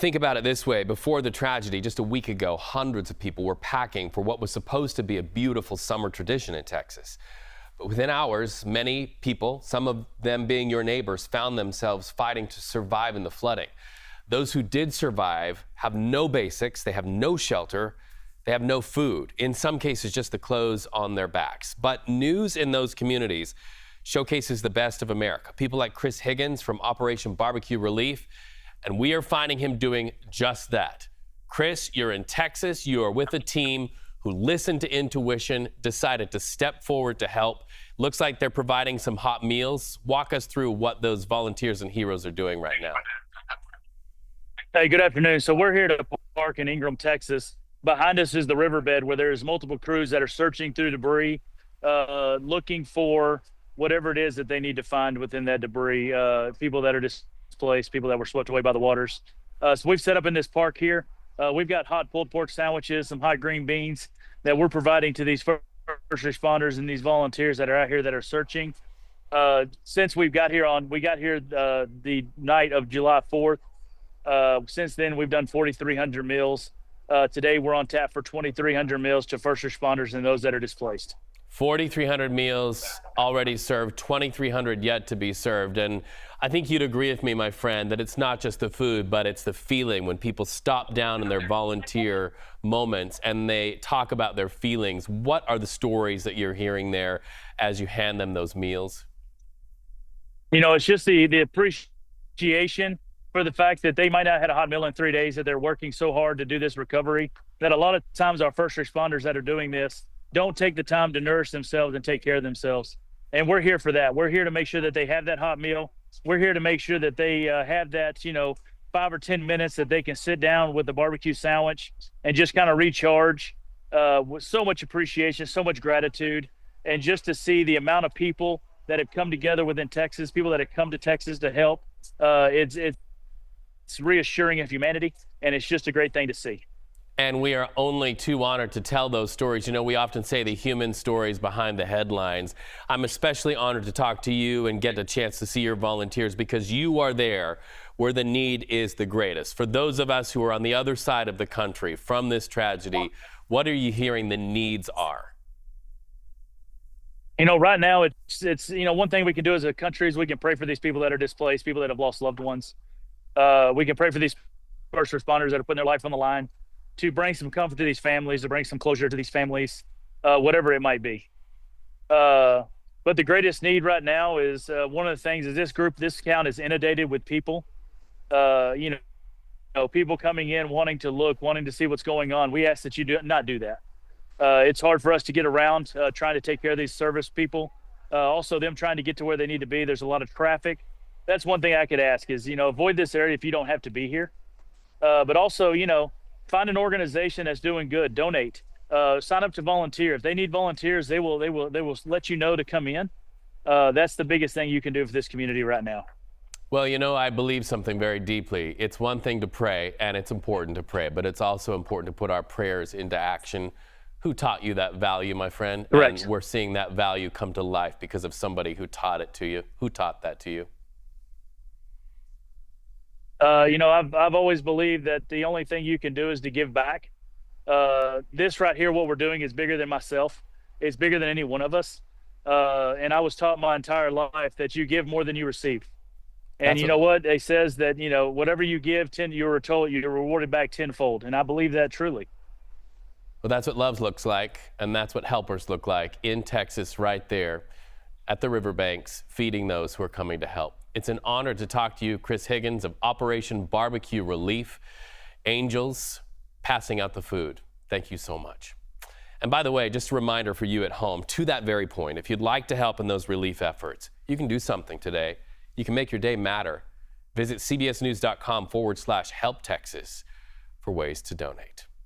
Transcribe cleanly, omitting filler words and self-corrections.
think about it this way. Before the tragedy, just a week ago, hundreds of people were packing for what was supposed to be a beautiful summer tradition in Texas. But within hours, many people, some of them being your neighbors, found themselves fighting to survive in the flooding. Those who did survive have no basics, they have no shelter, they have no food, in some cases just the clothes on their backs. But news in those communities showcases the best of America. People like Chris Higgins from Operation BBQ Relief, and we are finding him doing just that. Chris, you're in Texas, you are with a team who listened to intuition, decided to step forward to help. Looks like they're providing some hot meals. Walk us through what those volunteers and heroes are doing right now. Hey, good afternoon. So we're here to park in Ingram, Texas. Behind us is the riverbed where there's multiple crews that are searching through debris, looking for whatever it is that they need to find within that debris, people that are displaced, people that were swept away by the waters. So we've set up in this park here. We've got hot pulled pork sandwiches, some hot green beans that we're providing to these first responders and these volunteers that are out here that are searching. Since we got here the night of July 4th. Since then, we've done 4,300 meals. Today, we're on tap for 2,300 meals to first responders and those that are displaced. 4,300 meals already served, 2,300 yet to be served. And I think you'd agree with me, my friend, that it's not just the food, but it's the feeling when people stop down in their volunteer moments and they talk about their feelings. What are the stories that you're hearing there as you hand them those meals? You know, it's just the appreciation for the fact that they might not have had a hot meal in 3 days, that they're working so hard to do this recovery, that a lot of times our first responders that are doing this don't take the time to nourish themselves and take care of themselves. And we're here for that. We're here to make sure that they have that hot meal. We're here to make sure that they have that, 5 or 10 minutes that they can sit down with the barbecue sandwich and just kind of recharge with so much appreciation, so much gratitude. And just to see the amount of people that have come together within Texas, people that have come to Texas to help, it's reassuring of humanity, and it's just a great thing to see. And we are only too honored to tell those stories. You know, we often say the human stories behind the headlines. I'm especially honored to talk to you and get a chance to see your volunteers because you are there where the need is the greatest. For those of us who are on the other side of the country from this tragedy, what are you hearing the needs are? You know, right now it's one thing we can do as a country is we can pray for these people that are displaced, people that have lost loved ones. We can pray for these first responders that are putting their life on the line to bring some comfort to these families, to bring some closure to these families, whatever it might be. But the greatest need right now is one of the things is this count is inundated with people, people coming in, wanting to see what's going on. We ask that you do not do that. It's hard for us to get around trying to take care of these service people. Also them trying to get to where they need to be. There's a lot of traffic. That's one thing I could ask is, avoid this area if you don't have to be here. But also, find an organization that's doing good. Donate. Sign up to volunteer. If they need volunteers, they will let you know to come in. That's the biggest thing you can do for this community right now. Well, I believe something very deeply. It's one thing to pray, and it's important to pray, but it's also important to put our prayers into action. Who taught you that value, my friend? Correct. And we're seeing that value come to life because of somebody who taught it to you. Who taught that to you? I've always believed that the only thing you can do is to give back. This right here, what we're doing is bigger than myself. It's bigger than any one of us. And I was taught my entire life that you give more than you receive. And you know what? It says that, whatever you give, you're rewarded back tenfold. And I believe that truly. Well, that's what love looks like, and that's what helpers look like in Texas right there at the riverbanks, feeding those who are coming to help. It's an honor to talk to you, Chris Higgins of Operation BBQ Relief. Angels passing out the food. Thank you so much. And by the way, just a reminder for you at home, to that very point, if you'd like to help in those relief efforts, you can do something today. You can make your day matter. Visit cbsnews.com/help Texas for ways to donate.